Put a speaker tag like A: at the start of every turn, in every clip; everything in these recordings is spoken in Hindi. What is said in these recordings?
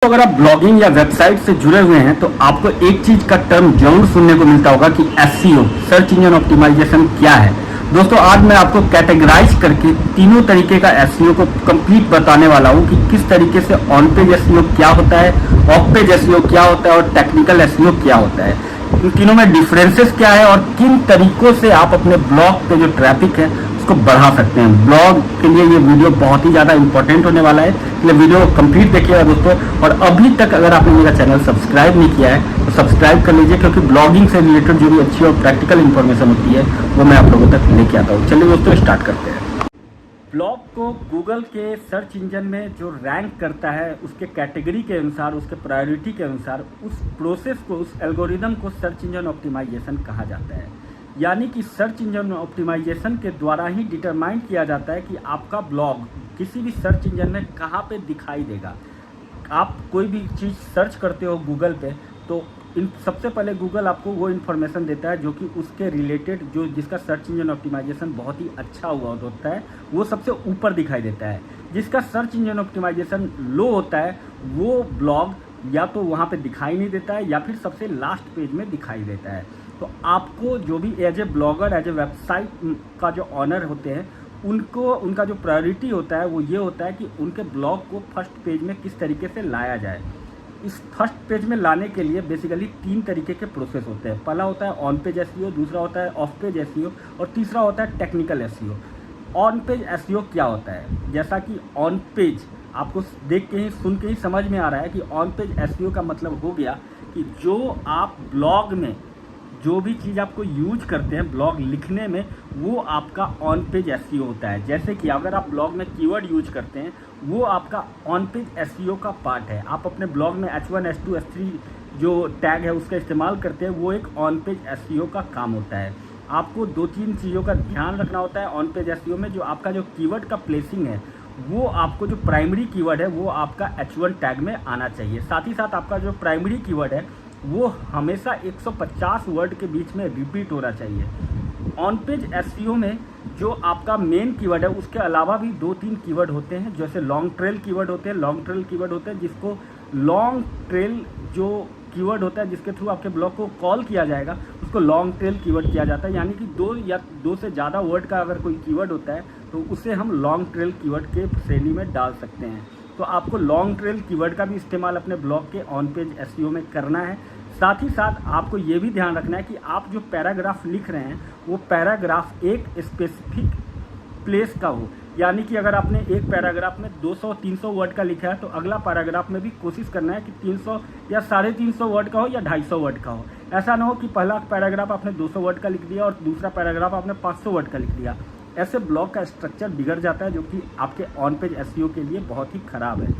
A: तो अगर आप ब्लॉगिंग या वेबसाइट से जुड़े हुए हैं तो आपको एक चीज का टर्म जरूर सुनने को मिलता होगा कि एसईओ सर्च इंजन ऑप्टिमाइजेशन क्या है। दोस्तों आज मैं आपको कैटेगराइज करके तीनों तरीके का एसईओ को कंप्लीट बताने वाला हूं कि किस तरीके से ऑन पेज एसईओ क्या होता है, ऑफ पेज एसईओ क्या होता है और टेक्निकल एसईओ क्या होता है। इन तीनों में डिफरेंसेस क्या है और किन तरीकों से आप अपने ब्लॉग पे जो ट्रैफिक है उसको बढ़ा सकते हैं। ब्लॉग के लिए ये वीडियो बहुत ही ज़्यादा इंपॉर्टेंट होने वाला है, इसलिए वीडियो कंप्लीट देखिएगा दोस्तों। और अभी तक अगर आपने मेरा चैनल सब्सक्राइब नहीं किया है तो सब्सक्राइब कर लीजिए, क्योंकि ब्लॉगिंग से रिलेटेड जो भी अच्छी और प्रैक्टिकल इन्फॉर्मेशन होती है वो मैं आप लोगों तक लेके आता हूँ। चलिए दोस्तों स्टार्ट करते हैं। ब्लॉग को गूगल के सर्च इंजन में जो रैंक करता है उसके कैटेगरी के अनुसार, उसके प्रायोरिटी के अनुसार उस प्रोसेस को, उस एल्गोरिदम को सर्च इंजन ऑप्टिमाइजेशन कहा जाता है। यानी कि सर्च इंजन ऑप्टिमाइजेशन के द्वारा ही डिटरमाइन किया जाता है कि आपका ब्लॉग किसी भी सर्च इंजन में कहाँ पे दिखाई देगा। आप कोई भी चीज़ सर्च करते हो गूगल पे तो सबसे पहले गूगल आपको वो इन्फॉर्मेशन देता है जो कि उसके रिलेटेड, जो जिसका सर्च इंजन ऑप्टिमाइजेशन बहुत ही अच्छा हुआ होता है वो सबसे ऊपर दिखाई देता है। जिसका सर्च इंजन ऑप्टिमाइजेशन लो होता है वो ब्लॉग या तो वहाँ पे दिखाई नहीं देता है या फिर सबसे लास्ट पेज में दिखाई देता है। तो आपको जो भी as a blogger, as a website का जो ऑनर होते हैं उनको, उनका जो प्रायोरिटी होता है वो ये होता है कि उनके ब्लॉग को फर्स्ट पेज में किस तरीके से लाया जाए। इस फर्स्ट पेज में लाने के लिए बेसिकली तीन तरीके के प्रोसेस होते हैं। पहला होता है ऑन पेज एसईओ, दूसरा होता है ऑफ पेज एसईओ और तीसरा होता है technical SEO. On page SEO क्या होता है? जैसा कि ऑन पेज आपको देख के ही, सुन के ही समझ में आ रहा है कि ऑन पेज एसईओ का मतलब हो गया कि जो आप ब्लॉग में जो भी चीज़ आपको यूज करते हैं ब्लॉग लिखने में वो आपका ऑन पेज एसईओ होता है। जैसे कि अगर आप ब्लॉग में कीवर्ड यूज करते हैं वो आपका ऑन पेज एसईओ का पार्ट है। आप अपने ब्लॉग में H1, H2, H3 जो टैग है उसका इस्तेमाल करते हैं, वो एक ऑन पेज एसईओ का काम होता है। आपको दो तीन चीज़ों का ध्यान रखना होता है ऑन पेज एसईओ में। जो आपका जो कीवर्ड का प्लेसिंग है वो आपको, जो प्राइमरी कीवर्ड है वो आपका H1 टैग में आना चाहिए। साथ ही साथ आपका जो प्राइमरी कीवर्ड है वो हमेशा 150 वर्ड के बीच में रिपीट होना चाहिए। ऑन पेज एसईओ में जो आपका मेन कीवर्ड है उसके अलावा भी दो तीन कीवर्ड होते हैं, जैसे लॉन्ग ट्रेल कीवर्ड होते हैं। लॉन्ग ट्रेल कीवर्ड होते हैं जिसको लॉन्ग ट्रेल जो कीवर्ड होता है जिसके थ्रू आपके ब्लॉग को कॉल किया जाएगा उसको लॉन्ग ट्रेल कीवर्ड किया जाता है। यानी कि दो से ज़्यादा वर्ड का अगर कोई कीवर्ड होता है तो उसे हम लॉन्ग ट्रेल कीवर्ड के श्रेणी में डाल सकते हैं। तो आपको लॉन्ग ट्रेल कीवर्ड का भी इस्तेमाल अपने ब्लॉग के ऑन पेज एसईओ में करना है। साथ ही साथ आपको ये भी ध्यान रखना है कि आप जो पैराग्राफ लिख रहे हैं वो पैराग्राफ एक स्पेसिफिक प्लेस का हो। यानी कि अगर आपने एक पैराग्राफ में 200-300 वर्ड का लिखा है तो अगला पैराग्राफ में भी कोशिश करना है कि 300 या 350 वर्ड का हो या 250 वर्ड का हो। ऐसा ना हो कि पहला पैराग्राफ आपने 200 वर्ड का लिख दिया और दूसरा पैराग्राफ आपने 500 वर्ड का लिख दिया। ऐसे ब्लॉग का स्ट्रक्चर बिगड़ जाता है जो कि आपके ऑन पेज एसईओ के लिए बहुत ही ख़राब है।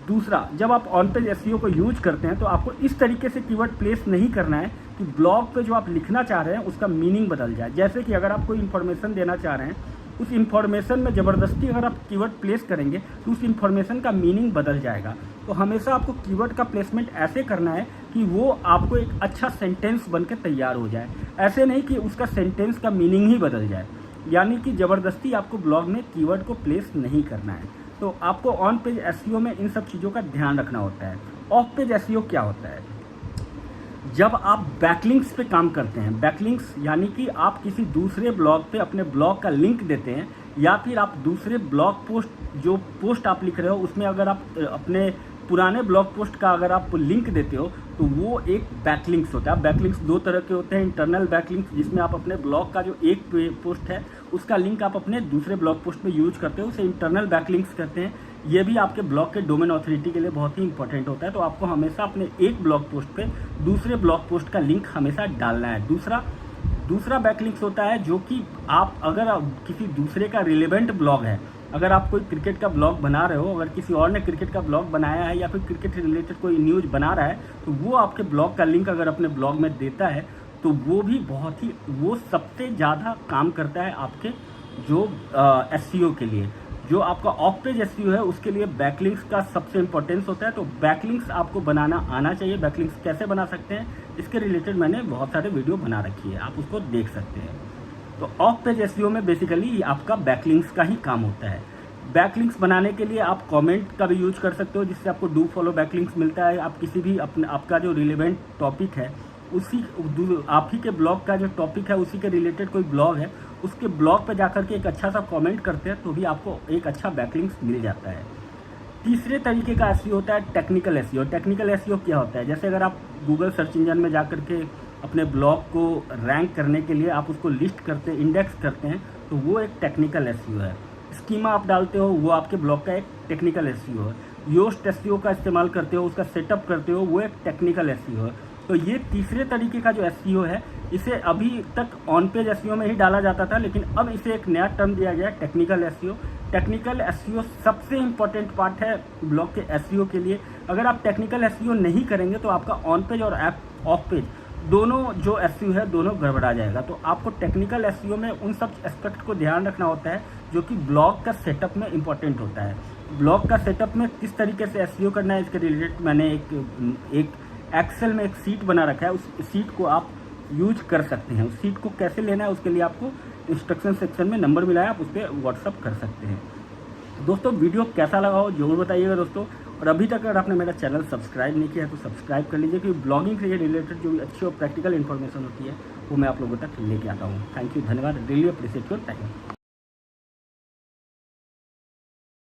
A: दूसरा, जब आप ऑन पेज एसईओ को यूज करते हैं तो आपको इस तरीके से कीवर्ड प्लेस नहीं करना है कि ब्लॉग पे जो आप लिखना चाह रहे हैं उसका मीनिंग बदल जाए। जैसे कि अगर आप कोई इन्फॉर्मेशन देना चाह रहे हैं, उस इन्फॉर्मेशन में ज़बरदस्ती अगर आप कीवर्ड प्लेस करेंगे तो उस इन्फॉर्मेशन का मीनिंग बदल जाएगा। तो हमेशा आपको कीवर्ड का प्लेसमेंट ऐसे करना है कि वो आपको एक अच्छा सेंटेंस बन के तैयार हो जाए। ऐसे नहीं कि उसका सेंटेंस का मीनिंग ही बदल जाए। यानी कि ज़बरदस्ती आपको ब्लॉग में कीवर्ड को प्लेस नहीं करना है। तो आपको ऑन पेज एसईओ में इन सब चीज़ों का ध्यान रखना होता है। ऑफ पेज एसईओ क्या होता है? जब आप बैकलिंक्स पे काम करते हैं, बैकलिंक्स यानी कि आप किसी दूसरे ब्लॉग पे अपने ब्लॉग का लिंक देते हैं या फिर आप दूसरे ब्लॉग पोस्ट, जो पोस्ट आप लिख रहे हो उसमें अगर आप अपने पुराने ब्लॉग पोस्ट का अगर आप लिंक देते हो तो वो एक बैकलिंक्स होता है। बैकलिंक्स दो तरह के होते हैं। इंटरनल बैकलिंक्स जिसमें आप अपने ब्लॉग का जो एक पोस्ट है उसका लिंक आप अपने दूसरे ब्लॉग पोस्ट में यूज करते हो, उसे इंटरनल बैकलिंक्स कहते हैं। ये भी आपके ब्लॉग के डोमेन ऑथोरिटी के लिए बहुत ही इंपॉर्टेंट होता है। तो आपको हमेशा अपने एक ब्लॉग पोस्ट पे दूसरे ब्लॉग पोस्ट का लिंक हमेशा डालना है। दूसरा बैकलिंक्स होता है जो कि आप अगर किसी दूसरे का रिलेवेंट ब्लॉग है, अगर आप कोई क्रिकेट का ब्लॉग बना रहे हो, अगर किसी और ने क्रिकेट का ब्लॉग बनाया है या फिर क्रिकेट से रिलेटेड कोई न्यूज़ बना रहा है तो वो आपके ब्लॉग का लिंक अगर अपने ब्लॉग में देता है तो वो भी बहुत ही, वो सबसे ज़्यादा काम करता है आपके जो एसईओ के लिए। जो आपका ऑफ पेज एसईओ है उसके लिए बैकलिंक्स का सबसे इंपॉर्टेंस होता है। तो बैकलिंक्स आपको बनाना आना चाहिए। बैकलिंक्स कैसे बना सकते हैं इसके रिलेटेड मैंने बहुत सारे वीडियो बना रखी है, आप उसको देख सकते हैं। तो ऑफ पेज एसईओ में बेसिकली आपका बैकलिंक्स का ही काम होता है। बैकलिंक्स बनाने के लिए आप कमेंट का भी यूज कर सकते हो, जिससे आपको डू फॉलो बैकलिंक्स मिलता है। आप किसी भी आपका जो रिलेवेंट टॉपिक है, उसी आप ही के ब्लॉग का जो टॉपिक है उसी के रिलेटेड कोई ब्लॉग है, उसके ब्लॉग पे जाकर के एक अच्छा सा कमेंट करते हैं तो भी आपको एक अच्छा बैकलिंक्स मिल जाता है। तीसरे तरीके का एसईओ होता है टेक्निकल एसईओ। टेक्निकल एसईओ क्या होता है? जैसे अगर आप गूगल सर्च इंजन में जाकर के अपने ब्लॉग को रैंक करने के लिए आप उसको लिस्ट करते हैं, इंडेक्स करते हैं, तो वो एक टेक्निकल एसईओ है। स्कीमा आप डालते हो, वो आपके ब्लॉग का एक टेक्निकल एसईओ है। योस्ट एसईओ का इस्तेमाल करते हो, उसका सेटअप करते हो, वो एक टेक्निकल एसईओ है। तो ये तीसरे तरीके का जो एसईओ है, इसे अभी तक ऑन पेज एसईओ में ही डाला जाता था, लेकिन अब इसे एक नया टर्म दिया गया है, टेक्निकल एसईओ। टेक्निकल एसईओ सबसे इम्पोर्टेंट पार्ट है ब्लॉग के एसईओ के लिए। अगर आप टेक्निकल एसईओ नहीं करेंगे तो आपका ऑन पेज और ऑफ पेज दोनों जो एसईओ है दोनों गड़बड़ा जाएगा। तो आपको टेक्निकल एसईओ में उन सब एस्पेक्ट को ध्यान रखना होता है जो कि ब्लॉग का सेटअप में इम्पोर्टेंट होता है। ब्लॉग का सेटअप में किस तरीके से एसईओ करना है, इसके रिलेटेड मैंने एक एक्सेल में एक सीट बना रखा है। उस सीट को आप यूज कर सकते हैं। उस सीट को कैसे लेना है उसके लिए आपको इंस्ट्रक्शन सेक्शन में नंबर मिला है, आप उस पर व्हाट्सअप कर सकते हैं। दोस्तों वीडियो कैसा लगा हो जरूर बताइएगा दोस्तों। और अभी तक अगर आपने मेरा चैनल सब्सक्राइब नहीं किया है तो सब्सक्राइब कर लीजिए, क्योंकि ब्लॉगिंग से रिलेटेड जो भी अच्छी और प्रैक्टिकल इन्फॉर्मेशन होती है वो मैं आप लोगों तक लेके आता हूँ। थैंक यू, धन्यवाद, रियली अप्रिशिएट योर टाइम।